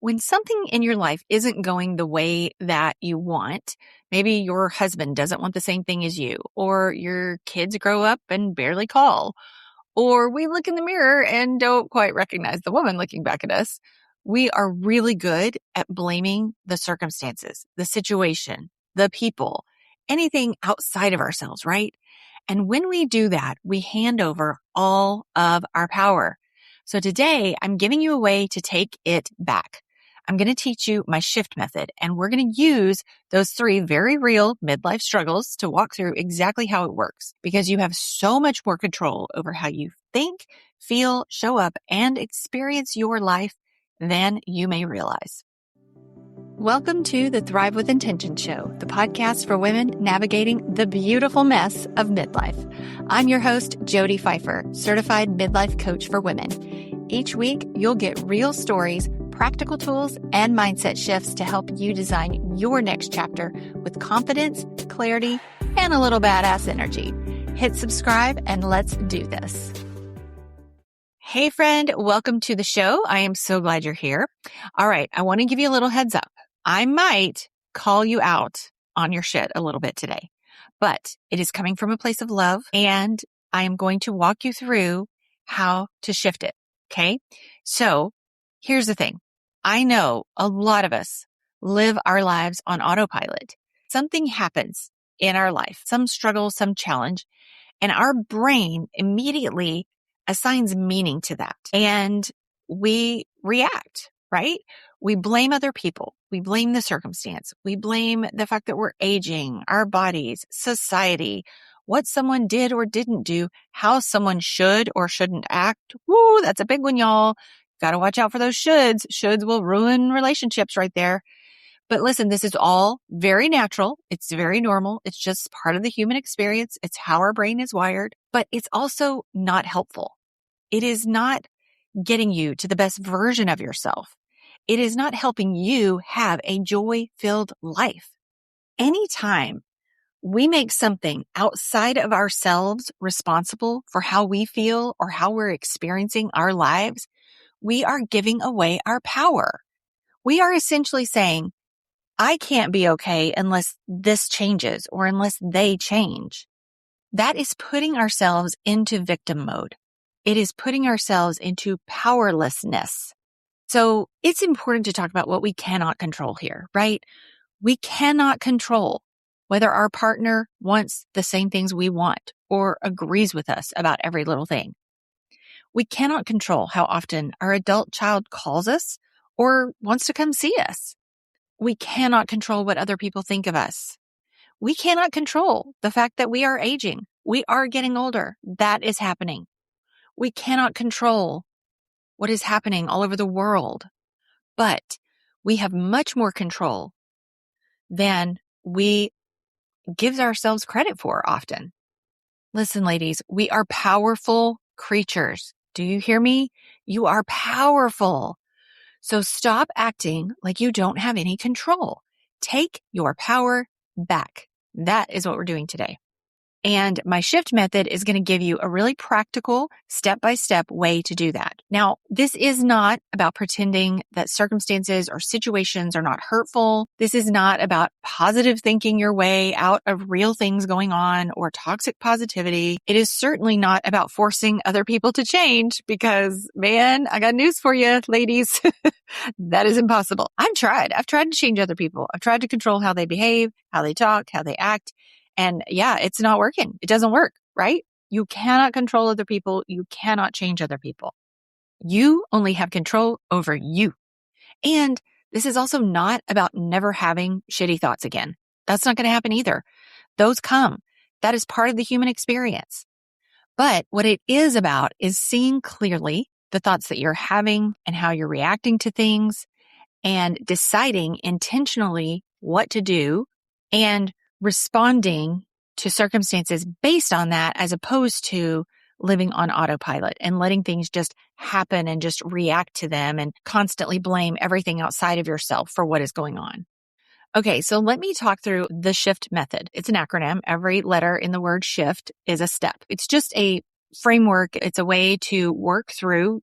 when something in your life isn't going the way that you want, maybe your husband doesn't want the same thing as you, or your kids grow up and barely call, or we look in the mirror and don't quite recognize the woman looking back at us, we are really good at blaming the circumstances, the situation, the people, anything outside of ourselves, right? And when we do that, we hand over all of our power. So today, I'm giving you a way to take it back. I'm going to teach you my shift method, and we're going to use those 3 very real midlife struggles to walk through exactly how it works, because you have so much more control over how you think, feel, show up, and experience your life than you may realize. Welcome to the Thrive with Intention Show, the podcast for women navigating the beautiful mess of midlife. I'm your host, Jody Phifer, certified midlife coach for women. Each week, you'll get real stories, practical tools, and mindset shifts to help you design your next chapter with confidence, clarity, and a little badass energy. Hit subscribe and let's do this. Hey friend, welcome to the show. I am so glad you're here. All right, I want to give you a little heads up. I might call you out on your shit a little bit today, but it is coming from a place of love, and I am going to walk you through how to shift it. Okay. So here's the thing. I know a lot of us live our lives on autopilot. Something happens in our life, some struggle, some challenge, and our brain immediately assigns meaning to that. And we react, right? We blame other people. We blame the circumstance. We blame the fact that we're aging, our bodies, society, what someone did or didn't do, how someone should or shouldn't act. Woo, that's a big one, y'all. Got to watch out for those shoulds. Shoulds will ruin relationships right there. But listen, this is all very natural. It's very normal. It's just part of the human experience. It's how our brain is wired, but it's also not helpful. It is not getting you to the best version of yourself. It is not helping you have a joy-filled life. Anytime we make something outside of ourselves responsible for how we feel or how we're experiencing our lives, we are giving away our power. We are essentially saying, I can't be okay unless this changes or unless they change. That is putting ourselves into victim mode. It is putting ourselves into powerlessness. So it's important to talk about what we cannot control here, right? We cannot control whether our partner wants the same things we want or agrees with us about every little thing. We cannot control how often our adult child calls us or wants to come see us. We cannot control what other people think of us. We cannot control the fact that we are aging. We are getting older. That is happening. We cannot control what is happening all over the world, but we have much more control than we give ourselves credit for often. Listen, ladies, we are powerful creatures. Do you hear me? You are powerful. So stop acting like you don't have any control. Take your power back. That is what we're doing today. And my shift method is going to give you a really practical step-by-step way to do that. Now, this is not about pretending that circumstances or situations are not hurtful. This is not about positive thinking your way out of real things going on or toxic positivity. It is certainly not about forcing other people to change because, man, I got news for you, ladies. That is impossible. I've tried to change other people. I've tried to control how they behave, how they talk, how they act. And yeah, it's not working. It doesn't work, right? You cannot control other people. You cannot change other people. You only have control over you. And this is also not about never having shitty thoughts again. That's not going to happen either. Those come. That is part of the human experience. But what it is about is seeing clearly the thoughts that you're having and how you're reacting to things and deciding intentionally what to do and responding to circumstances based on that, as opposed to living on autopilot and letting things just happen and just react to them and constantly blame everything outside of yourself for what is going on. Okay, so let me talk through the shift method. It's an acronym. Every letter in the word shift is a step. It's just a framework. It's a way to work through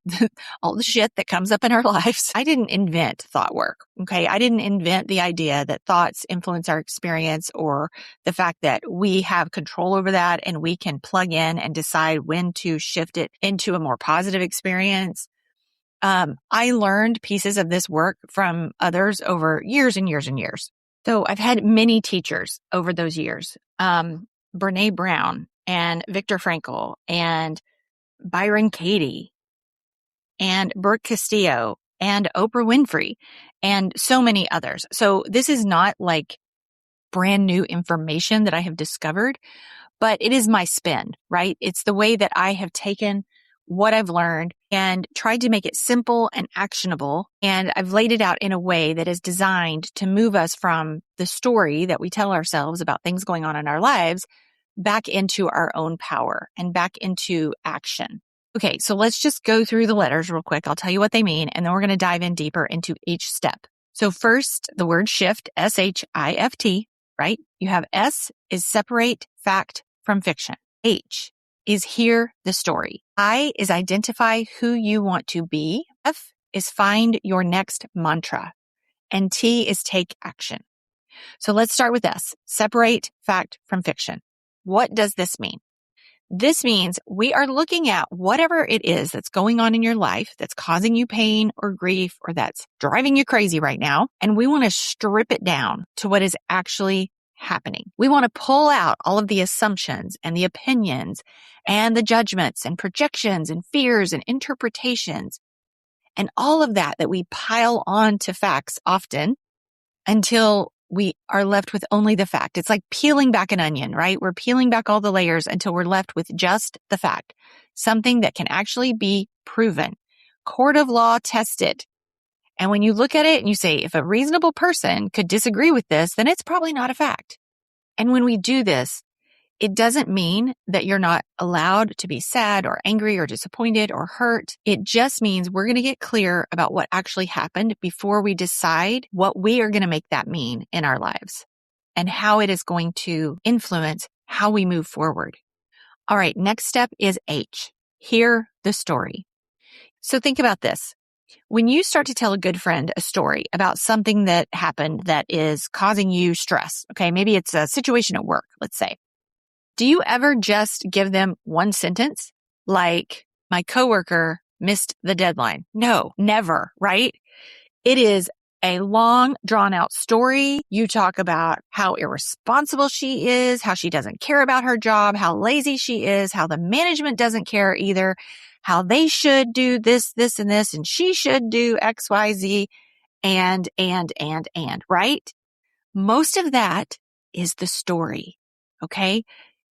all the shit that comes up in our lives. I didn't invent thought work. Okay. I didn't invent the idea that thoughts influence our experience or the fact that we have control over that and we can plug in and decide when to shift it into a more positive experience. I learned pieces of this work from others over years and years and years. So I've had many teachers over those years. Brene Brown and Viktor Frankl and Byron Katie and Brooke Castillo and Oprah Winfrey and so many others. So this is not like brand new information that I have discovered, but it is my spin, right? It's the way that I have taken what I've learned and tried to make it simple and actionable. And I've laid it out in a way that is designed to move us from the story that we tell ourselves about things going on in our lives back into our own power and back into action. Okay, so let's just go through the letters real quick. I'll tell you what they mean, and then we're going to dive in deeper into each step. So first, the word shift, S-H-I-F-T, right? You have S is separate fact from fiction. H is hear the story. I is identify who you want to be. F is find your next mantra. And T is take action. So let's start with S, separate fact from fiction. What does this mean? This means we are looking at whatever it is that's going on in your life that's causing you pain or grief or that's driving you crazy right now. And we want to strip it down to what is actually happening. We want to pull out all of the assumptions and the opinions and the judgments and projections and fears and interpretations and all of that we pile on to facts often until we are left with only the fact. It's like peeling back an onion, right? We're peeling back all the layers until we're left with just the fact, something that can actually be proven, court of law tested. And when you look at it and you say, if a reasonable person could disagree with this, then it's probably not a fact. And when we do this, it doesn't mean that you're not allowed to be sad or angry or disappointed or hurt. It just means we're going to get clear about what actually happened before we decide what we are going to make that mean in our lives and how it is going to influence how we move forward. All right, next step is H, hear the story. So think about this. When you start to tell a good friend a story about something that happened that is causing you stress, okay, maybe it's a situation at work, let's say. Do you ever just give them one sentence? Like, my coworker missed the deadline. No, never, right? It is a long, drawn out story. You talk about how irresponsible she is, how she doesn't care about her job, how lazy she is, how the management doesn't care either, how they should do this, this, and this, and she should do X, Y, Z, and, right? Most of that is the story, okay?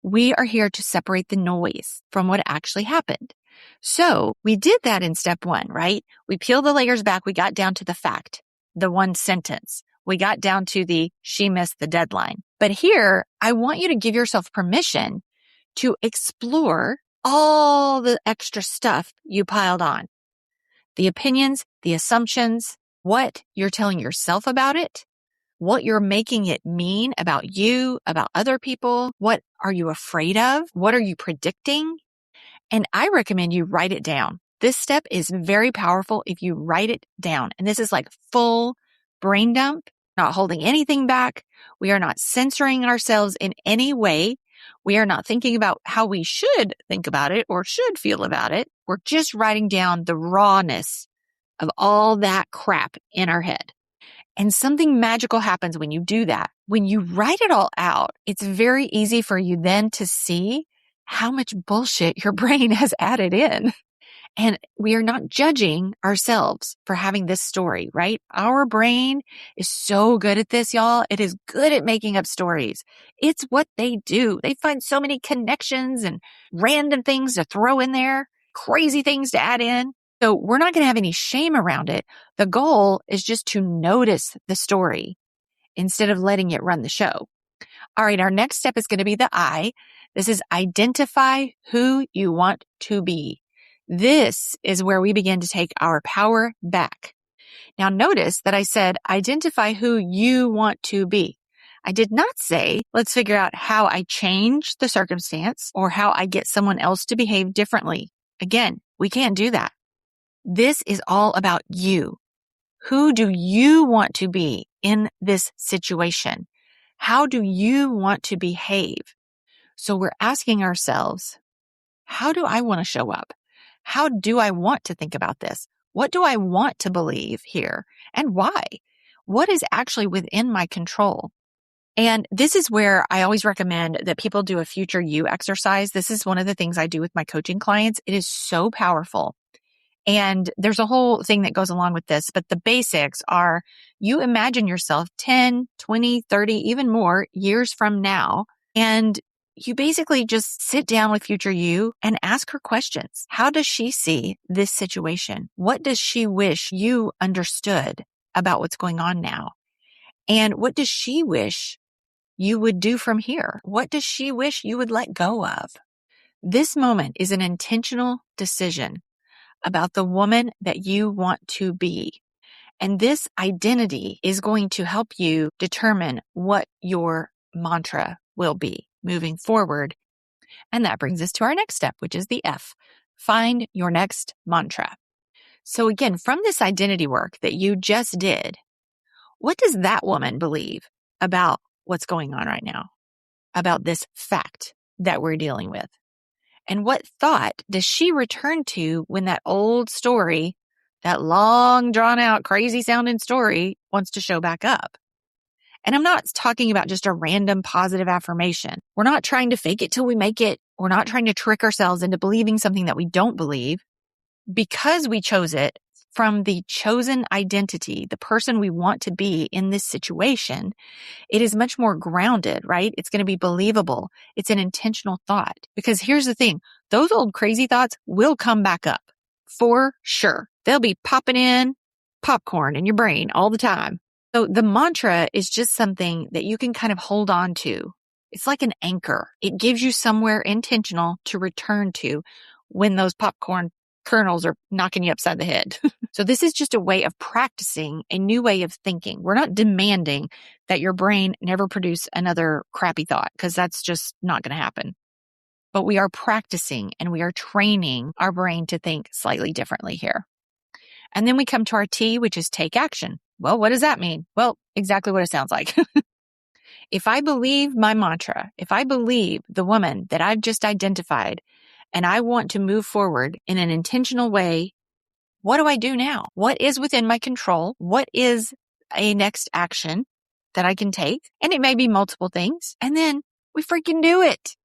We are here to separate the noise from what actually happened. So we did that in step one, right? We peeled the layers back. We got down to the fact, the one sentence. We got down to the she missed the deadline. But here, I want you to give yourself permission to explore all the extra stuff you piled on. The opinions, the assumptions, what you're telling yourself about it, what you're making it mean about you, about other people. What are you afraid of? What are you predicting? And I recommend you write it down. This step is very powerful if you write it down. And this is like full brain dump, not holding anything back. We are not censoring ourselves in any way. We are not thinking about how we should think about it or should feel about it. We're just writing down the rawness of all that crap in our head. And something magical happens when you do that. When you write it all out, it's very easy for you then to see how much bullshit your brain has added in. And we are not judging ourselves for having this story, right? Our brain is so good at this, y'all. It is good at making up stories. It's what they do. They find so many connections and random things to throw in there, crazy things to add in. So we're not going to have any shame around it. The goal is just to notice the story instead of letting it run the show. All right, our next step is going to be the I. This is identify who you want to be. This is where we begin to take our power back. Now notice that I said identify who you want to be. I did not say, let's figure out how I change the circumstance or how I get someone else to behave differently. Again, we can't do that. This is all about you. Who do you want to be in this situation? How do you want to behave? So we're asking ourselves, how do I want to show up? How do I want to think about this? What do I want to believe here? And why? What is actually within my control? And this is where I always recommend that people do a future you exercise. This is one of the things I do with my coaching clients. It is so powerful. And there's a whole thing that goes along with this, but the basics are you imagine yourself 10, 20, 30, even more years from now. And you basically just sit down with future you and ask her questions. How does she see this situation? What does she wish you understood about what's going on now? And what does she wish you would do from here? What does she wish you would let go of? This moment is an intentional decision about the woman that you want to be. And this identity is going to help you determine what your mantra will be moving forward. And that brings us to our next step, which is the F. Find your next mantra. So again, from this identity work that you just did, what does that woman believe about what's going on right now? About this fact that we're dealing with? And what thought does she return to when that old story, that long drawn out, crazy sounding story wants to show back up? And I'm not talking about just a random positive affirmation. We're not trying to fake it till we make it. We're not trying to trick ourselves into believing something that we don't believe. Because we chose it from the chosen identity, the person we want to be in this situation, it is much more grounded, right? It's going to be believable. It's an intentional thought. Because here's the thing, those old crazy thoughts will come back up for sure. They'll be popping in popcorn in your brain all the time. So the mantra is just something that you can kind of hold on to. It's like an anchor. It gives you somewhere intentional to return to when those popcorn kernels are knocking you upside the head. So this is just a way of practicing a new way of thinking. We're not demanding that your brain never produce another crappy thought, because that's just not going to happen. But we are practicing and we are training our brain to think slightly differently here. And then we come to our T, which is take action. Well, what does that mean? Well, exactly what it sounds like. If I believe my mantra, if I believe the woman that I've just identified, and I want to move forward in an intentional way, what do I do now? What is within my control? What is a next action that I can take? And it may be multiple things. And then we freaking do it.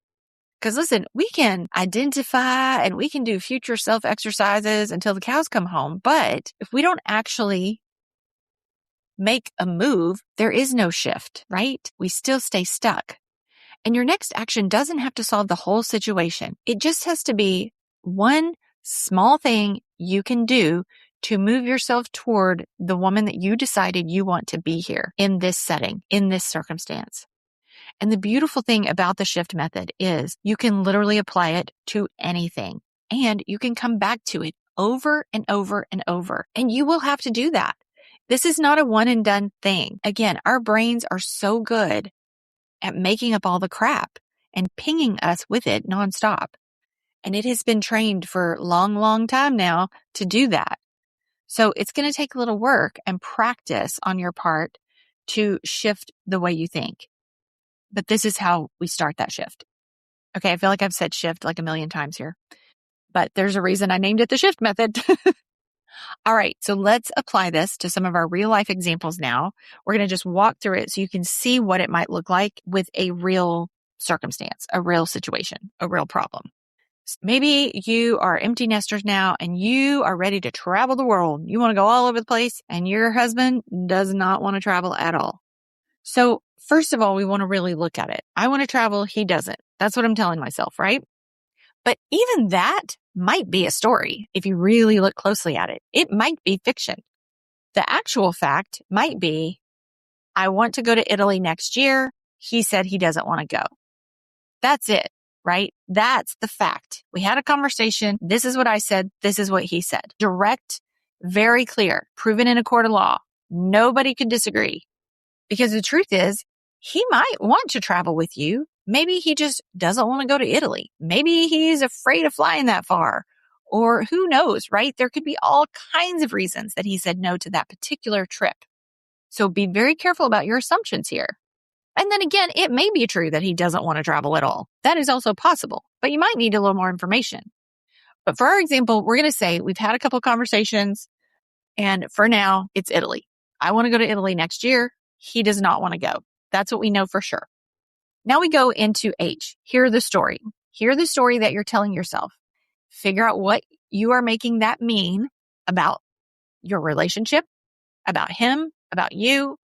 Because listen, we can identify and we can do future self exercises until the cows come home. But if we don't actually make a move, there is no shift, right? We still stay stuck. And your next action doesn't have to solve the whole situation. It just has to be one small thing you can do to move yourself toward the woman that you decided you want to be here in this setting, in this circumstance. And the beautiful thing about the shift method is you can literally apply it to anything, and you can come back to it over and over and over. And you will have to do that. This is not a one and done thing. Again, our brains are so good at making up all the crap and pinging us with it nonstop. And it has been trained for a long, long time now to do that. So it's going to take a little work and practice on your part to shift the way you think. But this is how we start that shift. Okay, I feel like I've said shift like a million times here, but there's a reason I named it the shift method. All right, so let's apply this to some of our real life examples now. We're going to just walk through it so you can see what it might look like with a real circumstance, a real situation, a real problem. Maybe you are empty nesters now and you are ready to travel the world. You want to go all over the place and your husband does not want to travel at all. So first of all, we want to really look at it. I want to travel. He doesn't. That's what I'm telling myself, right? But even that might be a story if you really look closely at it. It might be fiction. The actual fact might be, I want to go to Italy next year. He said he doesn't want to go. That's it, right? That's the fact. We had a conversation. This is what I said. This is what he said. Direct, very clear, proven in a court of law. Nobody could disagree. Because the truth is, he might want to travel with you. Maybe he just doesn't want to go to Italy. Maybe he's afraid of flying that far. Or who knows, right? There could be all kinds of reasons that he said no to that particular trip. So be very careful about your assumptions here. And then again, it may be true that he doesn't want to travel at all. That is also possible, but you might need a little more information. But for our example, we're going to say we've had a couple conversations, and for now, it's Italy. I want to go to Italy next year. He does not want to go. That's what we know for sure. Now we go into H. Hear the story. Hear the story that you're telling yourself. Figure out what you are making that mean about your relationship, about him, about you.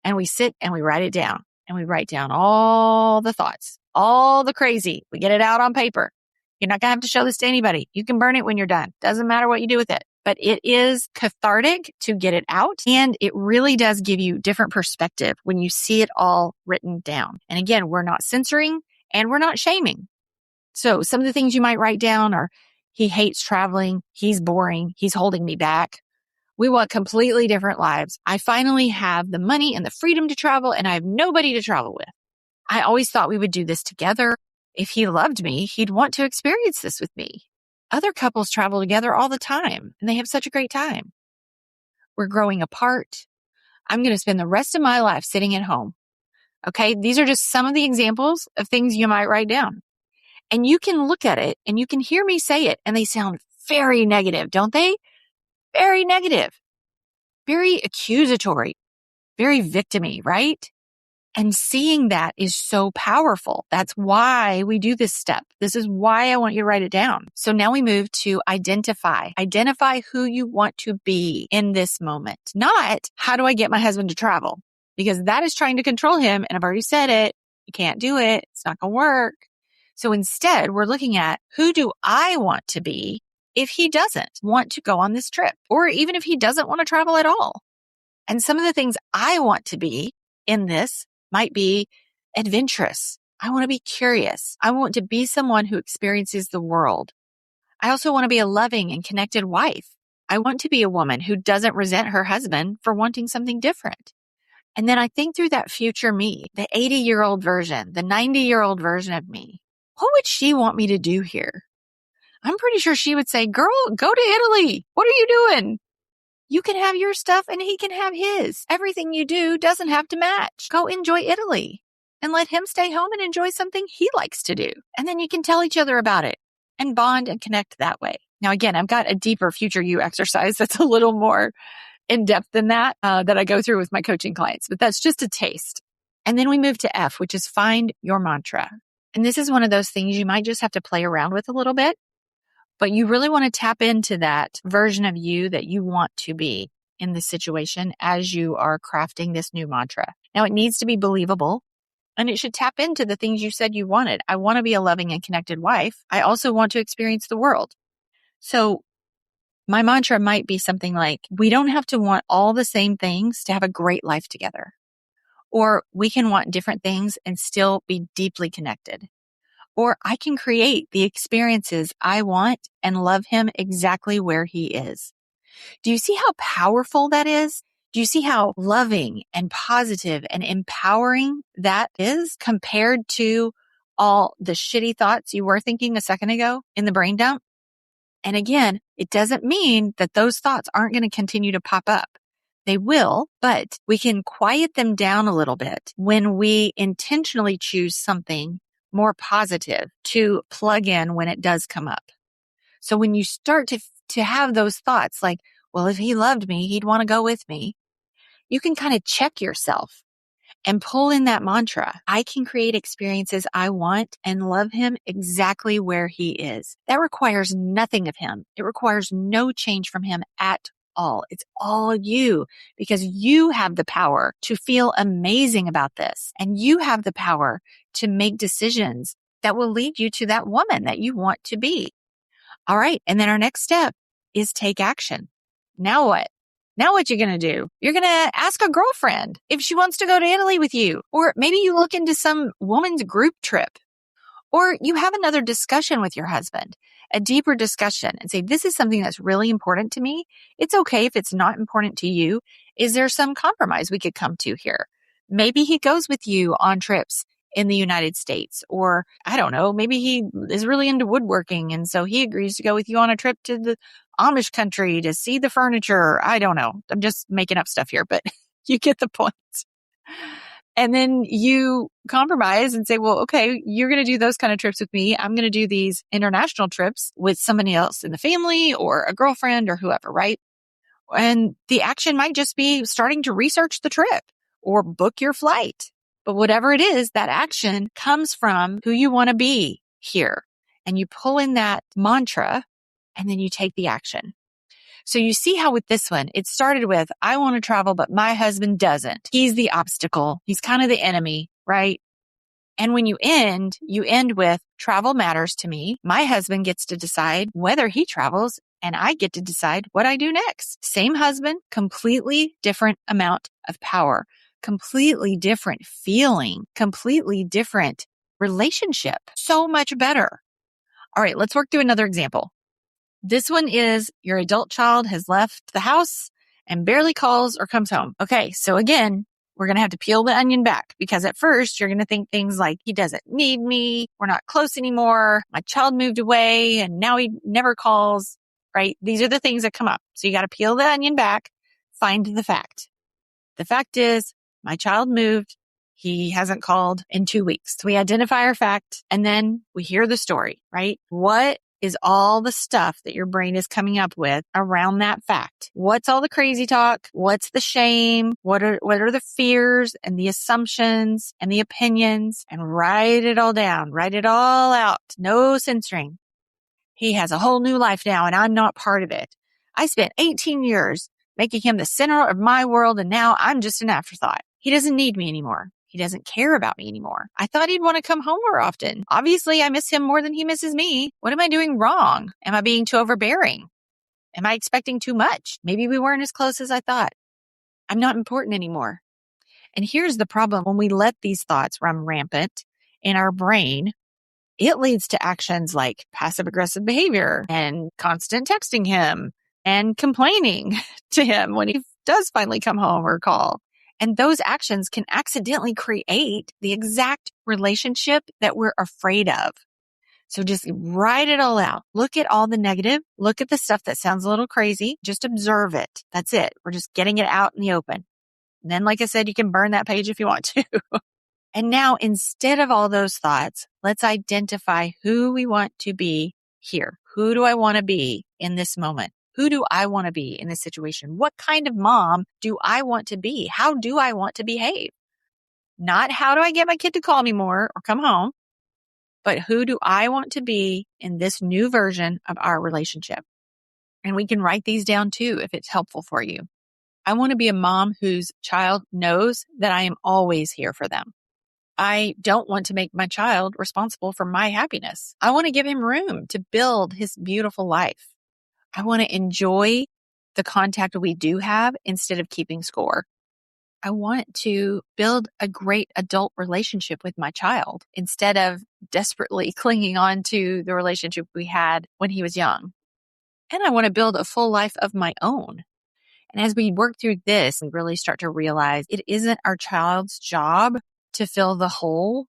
And we sit and we write it down. And we write down all the thoughts, all the crazy. We get it out on paper. You're not going to have to show this to anybody. You can burn it when you're done. Doesn't matter what you do with it. But it is cathartic to get it out. And it really does give you different perspective when you see it all written down. And again, we're not censoring and we're not shaming. So some of the things you might write down are, he hates traveling. He's boring. He's holding me back. We want completely different lives. I finally have the money and the freedom to travel, and I have nobody to travel with. I always thought we would do this together. If he loved me, he'd want to experience this with me. Other couples travel together all the time, and they have such a great time. We're growing apart. I'm going to spend the rest of my life sitting at home. Okay, these are just some of the examples of things you might write down. And you can look at it, and you can hear me say it, and they sound very negative, don't they? Very negative, very accusatory, very victim-y, right? And seeing that is so powerful. That's why we do this step. This is why I want you to write it down. So now we move to identify. Identify who you want to be in this moment. Not, how do I get my husband to travel? Because that is trying to control him. And I've already said it. You can't do it. It's not going to work. So instead, we're looking at, who do I want to be if he doesn't want to go on this trip? Or even if he doesn't want to travel at all. And some of the things I want to be in this might be adventurous. I want to be curious. I want to be someone who experiences the world. I also want to be a loving and connected wife. I want to be a woman who doesn't resent her husband for wanting something different. And then I think through that future me, the 80-year-old version, the 90-year-old version of me. What would she want me to do here? I'm pretty sure she would say, girl, go to Italy. What are you doing? You can have your stuff and he can have his. Everything you do doesn't have to match. Go enjoy Italy and let him stay home and enjoy something he likes to do. And then you can tell each other about it and bond and connect that way. Now, again, I've got a deeper future you exercise that's a little more in depth than that I go through with my coaching clients, but that's just a taste. And then we move to F, which is find your mantra. And this is one of those things you might just have to play around with a little bit, but you really want to tap into that version of you that you want to be in this situation as you are crafting this new mantra. Now, it needs to be believable and it should tap into the things you said you wanted. I want to be a loving and connected wife. I also want to experience the world. So my mantra might be something like, we don't have to want all the same things to have a great life together. Or we can want different things and still be deeply connected. Or I can create the experiences I want and love him exactly where he is. Do you see how powerful that is? Do you see how loving and positive and empowering that is compared to all the shitty thoughts you were thinking a second ago in the brain dump? And again, it doesn't mean that those thoughts aren't going to continue to pop up. They will, but we can quiet them down a little bit when we intentionally choose something more positive to plug in when it does come up. So when you start to have those thoughts like, well, if he loved me, he'd want to go with me, you can kind of check yourself and pull in that mantra. I can create experiences I want and love him exactly where he is. That requires nothing of him. It requires no change from him at all. It's all you, because you have the power to feel amazing about this. And you have the power to make decisions that will lead you to that woman that you want to be. All right. And then our next step is take action. Now what? Now what you're going to do? You're going to ask a girlfriend if she wants to go to Italy with you. Or maybe you look into some woman's group trip. Or you have another discussion with your husband, a deeper discussion, and say, this is something that's really important to me. It's okay if it's not important to you. Is there some compromise we could come to here? Maybe he goes with you on trips in the United States, or I don't know, maybe he is really into woodworking. And so he agrees to go with you on a trip to the Amish country to see the furniture. I don't know. I'm just making up stuff here, but you get the point. And then you compromise and say, well, okay, you're going to do those kind of trips with me. I'm going to do these international trips with somebody else in the family or a girlfriend or whoever, right? And the action might just be starting to research the trip or book your flight. But whatever it is, that action comes from who you want to be here. And you pull in that mantra and then you take the action. So you see how with this one, it started with, I want to travel, but my husband doesn't. He's the obstacle. He's kind of the enemy, right? And when you end with travel matters to me. My husband gets to decide whether he travels and I get to decide what I do next. Same husband, completely different amount of power, completely different feeling, completely different relationship. So much better. All right, let's work through another example. This one is your adult child has left the house and barely calls or comes home. Okay, so again, we're going to have to peel the onion back because at first you're going to think things like, he doesn't need me, we're not close anymore, my child moved away and now he never calls, right? These are the things that come up. So you got to peel the onion back, find the fact. The fact is, my child moved. He hasn't called in 2 weeks. So we identify our fact and then we hear the story, right? What is all the stuff that your brain is coming up with around that fact? What's all the crazy talk? What's the shame? What are the fears and the assumptions and the opinions? And write it all down. Write it all out. No censoring. He has a whole new life now and I'm not part of it. I spent 18 years making him the center of my world and now I'm just an afterthought. He doesn't need me anymore. He doesn't care about me anymore. I thought he'd want to come home more often. Obviously, I miss him more than he misses me. What am I doing wrong? Am I being too overbearing? Am I expecting too much? Maybe we weren't as close as I thought. I'm not important anymore. And here's the problem. When we let these thoughts run rampant in our brain, it leads to actions like passive aggressive behavior and constant texting him and complaining to him when he does finally come home or call. And those actions can accidentally create the exact relationship that we're afraid of. So just write it all out. Look at all the negative. Look at the stuff that sounds a little crazy. Just observe it. That's it. We're just getting it out in the open. And then, like I said, you can burn that page if you want to. And now, instead of all those thoughts, let's identify who we want to be here. Who do I want to be in this moment? Who do I want to be in this situation? What kind of mom do I want to be? How do I want to behave? Not how do I get my kid to call me more or come home, but who do I want to be in this new version of our relationship? And we can write these down too if it's helpful for you. I want to be a mom whose child knows that I am always here for them. I don't want to make my child responsible for my happiness. I want to give him room to build his beautiful life. I want to enjoy the contact we do have instead of keeping score. I want to build a great adult relationship with my child instead of desperately clinging on to the relationship we had when he was young. And I want to build a full life of my own. And as we work through this and really start to realize it isn't our child's job to fill the hole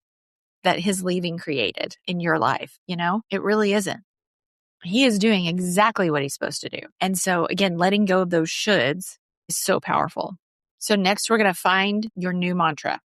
that his leaving created in your life, it really isn't. He is doing exactly what he's supposed to do. And so again, letting go of those shoulds is so powerful. So next we're going to find your new mantra.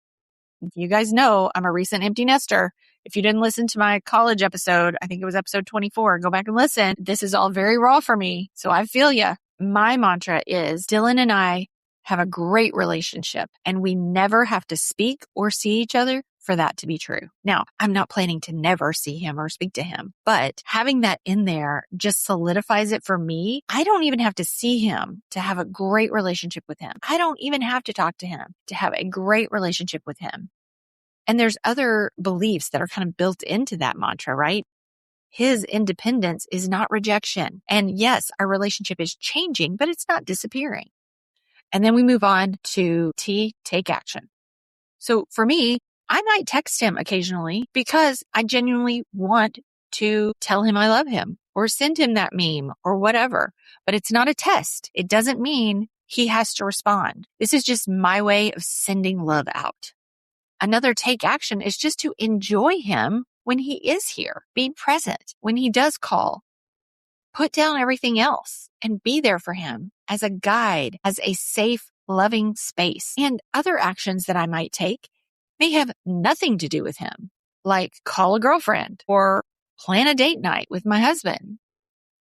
You guys know I'm a recent empty nester. If you didn't listen to my college episode, I think it was episode 24, go back and listen. This is all very raw for me. So I feel ya. My mantra is Dylan and I have a great relationship and we never have to speak or see each other for that to be true. Now, I'm not planning to never see him or speak to him, but having that in there just solidifies it for me. I don't even have to see him to have a great relationship with him. I don't even have to talk to him to have a great relationship with him. And there's other beliefs that are kind of built into that mantra, right? His independence is not rejection. And yes, our relationship is changing, but it's not disappearing. And then we move on to T, take action. So for me, I might text him occasionally because I genuinely want to tell him I love him or send him that meme or whatever, but it's not a test. It doesn't mean he has to respond. This is just my way of sending love out. Another take action is just to enjoy him when he is here. Be present when he does call. Put down everything else and be there for him as a guide, as a safe, loving space. And other actions that I might take may have nothing to do with him, like call a girlfriend or plan a date night with my husband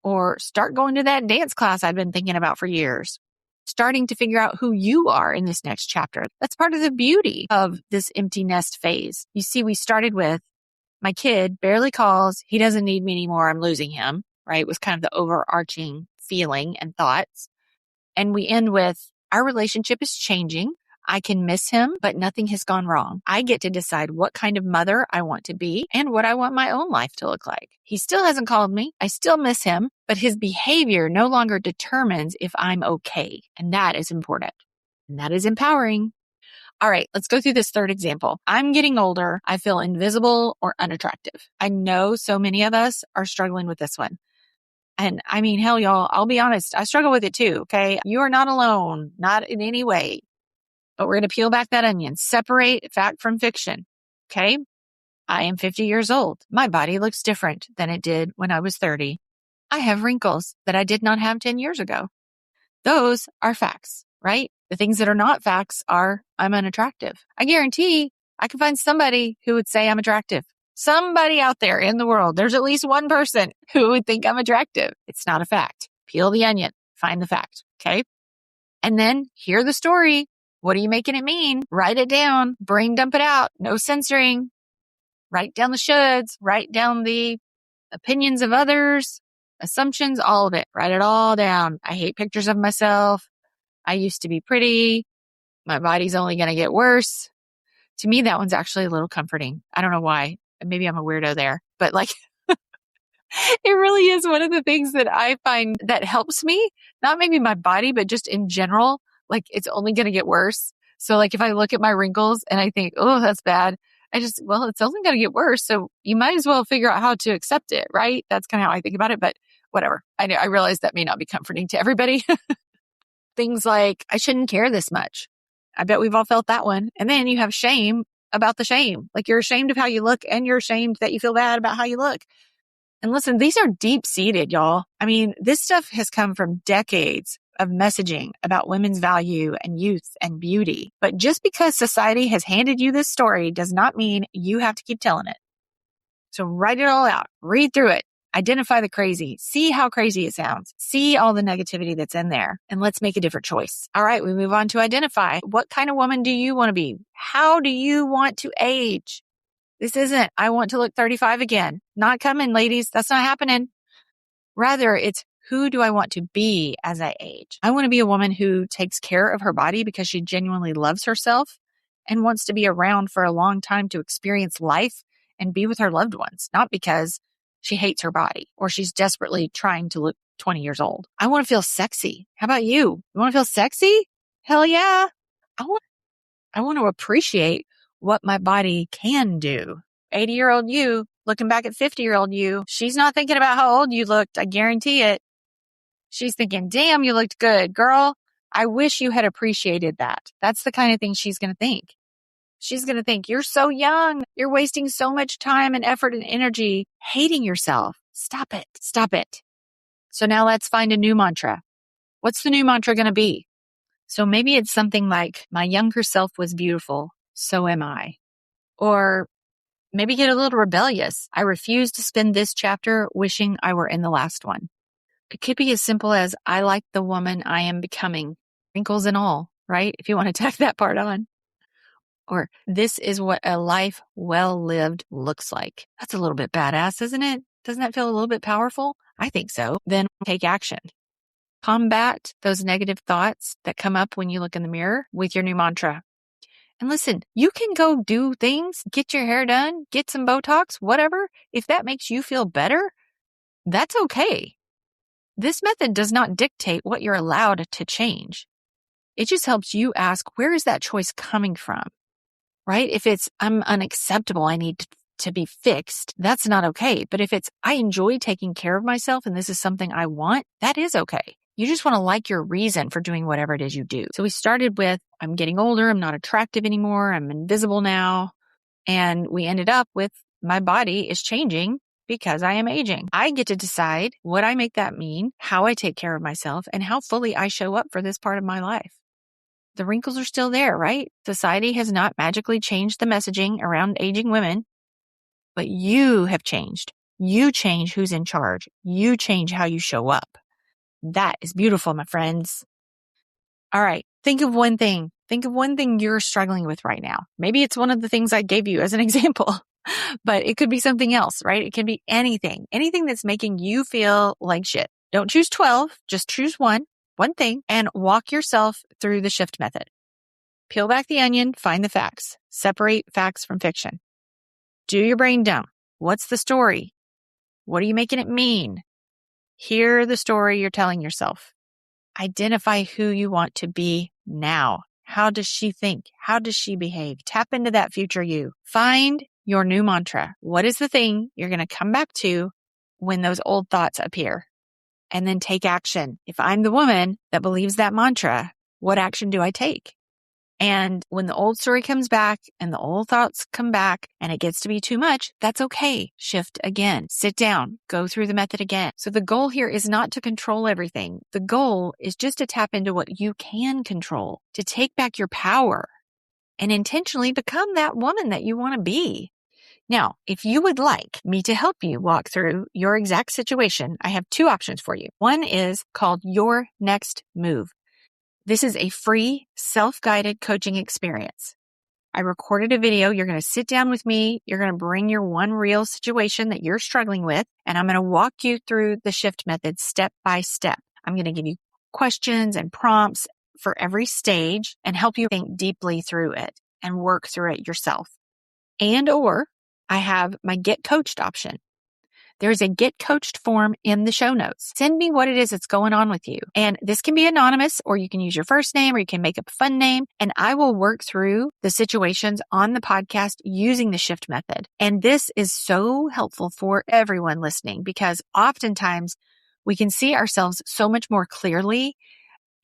or start going to that dance class I've been thinking about for years. Starting to figure out who you are in this next chapter. That's part of the beauty of this empty nest phase. You see, we started with my kid barely calls. He doesn't need me anymore. I'm losing him, right? Was kind of the overarching feeling and thoughts. And we end with our relationship is changing. I can miss him, but nothing has gone wrong. I get to decide what kind of mother I want to be and what I want my own life to look like. He still hasn't called me. I still miss him, but his behavior no longer determines if I'm okay. And that is important. And that is empowering. All right, let's go through this third example. I'm getting older. I feel invisible or unattractive. I know so many of us are struggling with this one. And I mean, hell, y'all, I'll be honest. I struggle with it too. Okay. You are not alone, not in any way. But we're going to peel back that onion, separate fact from fiction. Okay. I am 50 years old. My body looks different than it did when I was 30. I have wrinkles that I did not have 10 years ago. Those are facts, right? The things that are not facts are I'm unattractive. I guarantee I can find somebody who would say I'm attractive. Somebody out there in the world, there's at least one person who would think I'm attractive. It's not a fact. Peel the onion, find the fact. Okay. And then hear the story. What are you making it mean? Write it down, brain dump it out, no censoring. Write down the shoulds, write down the opinions of others, assumptions, all of it. Write it all down. I hate pictures of myself. I used to be pretty. My body's only going to get worse. To me, that one's actually a little comforting. I don't know why. Maybe I'm a weirdo there, but like it really is one of the things that I find that helps me, not maybe my body, but just in general, like it's only going to get worse. So like if I look at my wrinkles and I think, oh, that's bad. Well, it's only going to get worse. So you might as well figure out how to accept it, right? That's kind of how I think about it, but whatever. I realize that may not be comforting to everybody. Things like, I shouldn't care this much. I bet we've all felt that one. And then you have shame about the shame. Like you're ashamed of how you look and you're ashamed that you feel bad about how you look. And listen, these are deep seated, y'all. I mean, this stuff has come from decades of messaging about women's value and youth and beauty. But just because society has handed you this story does not mean you have to keep telling it. So write it all out, read through it, identify the crazy, see how crazy it sounds, see all the negativity that's in there, and let's make a different choice. All right, we move on to identify. What kind of woman do you want to be? How do you want to age? This isn't, I want to look 35 again. Not coming, ladies. That's not happening. Rather, it's who do I want to be as I age? I want to be a woman who takes care of her body because she genuinely loves herself and wants to be around for a long time to experience life and be with her loved ones, not because she hates her body or she's desperately trying to look 20 years old. I want to feel sexy. How about you? You want to feel sexy? Hell yeah. I want to appreciate what my body can do. 80-year-old you looking back at 50-year-old you, she's not thinking about how old you looked. I guarantee it. She's thinking, damn, you looked good, girl. I wish you had appreciated that. That's the kind of thing she's going to think. She's going to think, you're so young. You're wasting so much time and effort and energy hating yourself. Stop it. Stop it. So now let's find a new mantra. What's the new mantra going to be? So maybe it's something like, my younger self was beautiful. So am I. Or maybe get a little rebellious. I refuse to spend this chapter wishing I were in the last one. It could be as simple as, I like the woman I am becoming, wrinkles and all, right? If you want to tack that part on. Or this is what a life well lived looks like. That's a little bit badass, isn't it? Doesn't that feel a little bit powerful? I think so. Then take action. Combat those negative thoughts that come up when you look in the mirror with your new mantra. And listen, you can go do things, get your hair done, get some Botox, whatever. If that makes you feel better, that's okay. This method does not dictate what you're allowed to change. It just helps you ask, where is that choice coming from? Right? If it's, I'm unacceptable, I need to be fixed, that's not okay. But if it's, I enjoy taking care of myself and this is something I want, that is okay. You just want to like your reason for doing whatever it is you do. So we started with, I'm getting older. I'm not attractive anymore. I'm invisible now. And we ended up with, my body is changing because I am aging. I get to decide what I make that mean, how I take care of myself, and how fully I show up for this part of my life. The wrinkles are still there, right? Society has not magically changed the messaging around aging women, but you have changed. You change who's in charge. You change how you show up. That is beautiful, my friends. All right. Think of one thing. Think of one thing you're struggling with right now. Maybe it's one of the things I gave you as an example, but it could be something else, right? It can be anything that's making you feel like shit. Don't choose 12. Just choose one thing, and walk yourself through the shift method. Peel back the onion, find the facts. Separate facts from fiction. Do your brain dump. What's the story? What are you making it mean? Hear the story you're telling yourself. Identify who you want to be now. How does she think? How does she behave? Tap into that future you. Find your new mantra. What is the thing you're going to come back to when those old thoughts appear? And then take action. If I'm the woman that believes that mantra, what action do I take? And when the old story comes back and the old thoughts come back and it gets to be too much, that's okay. Shift again. Sit down. Go through the method again. So the goal here is not to control everything. The goal is just to tap into what you can control, to take back your power and intentionally become that woman that you want to be. Now, if you would like me to help you walk through your exact situation, I have two options for you. One is called Your Next Move. This is a free, self-guided coaching experience. I recorded a video. You're going to sit down with me. You're going to bring your one real situation that you're struggling with, and I'm going to walk you through the shift method step by step. I'm going to give you questions and prompts for every stage and help you think deeply through it and work through it yourself. Or I have my Get Coached option. There's a Get Coached form in the show notes. Send me what it is that's going on with you. And this can be anonymous, or you can use your first name, or you can make up a fun name. And I will work through the situations on the podcast using the shift method. And this is so helpful for everyone listening, because oftentimes we can see ourselves so much more clearly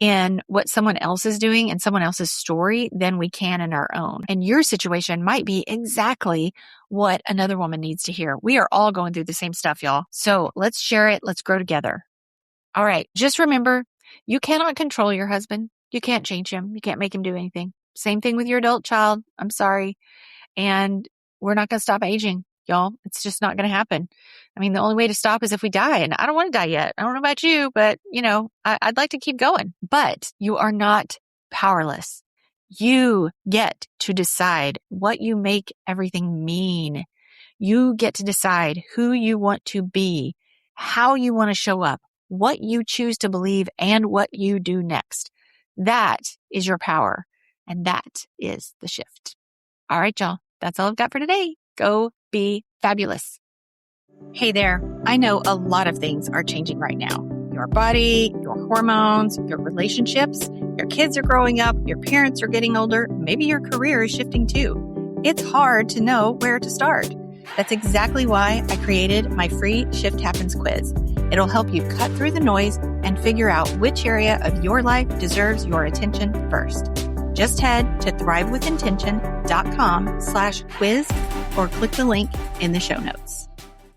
in what someone else is doing and someone else's story than we can in our own. And your situation might be exactly what another woman needs to hear. We are all going through the same stuff, y'all. So let's share it. Let's grow together. All right. Just remember, you cannot control your husband. You can't change him. You can't make him do anything. Same thing with your adult child. I'm sorry. And we're not going to stop aging, y'all. It's just not going to happen. I mean, the only way to stop is if we die, and I don't want to die yet. I don't know about you, but I'd like to keep going. But you are not powerless. You get to decide what you make everything mean. You get to decide who you want to be, how you want to show up, what you choose to believe, and what you do next. That is your power, and that is the shift. All right, y'all. That's all I've got for today. Go be fabulous. Hey there. I know a lot of things are changing right now. Your body, your hormones, your relationships, your kids are growing up, your parents are getting older, maybe your career is shifting too. It's hard to know where to start. That's exactly why I created my free Shift Happens quiz. It'll help you cut through the noise and figure out which area of your life deserves your attention first. Just head to thrivewithintention.com/quiz or click the link in the show notes.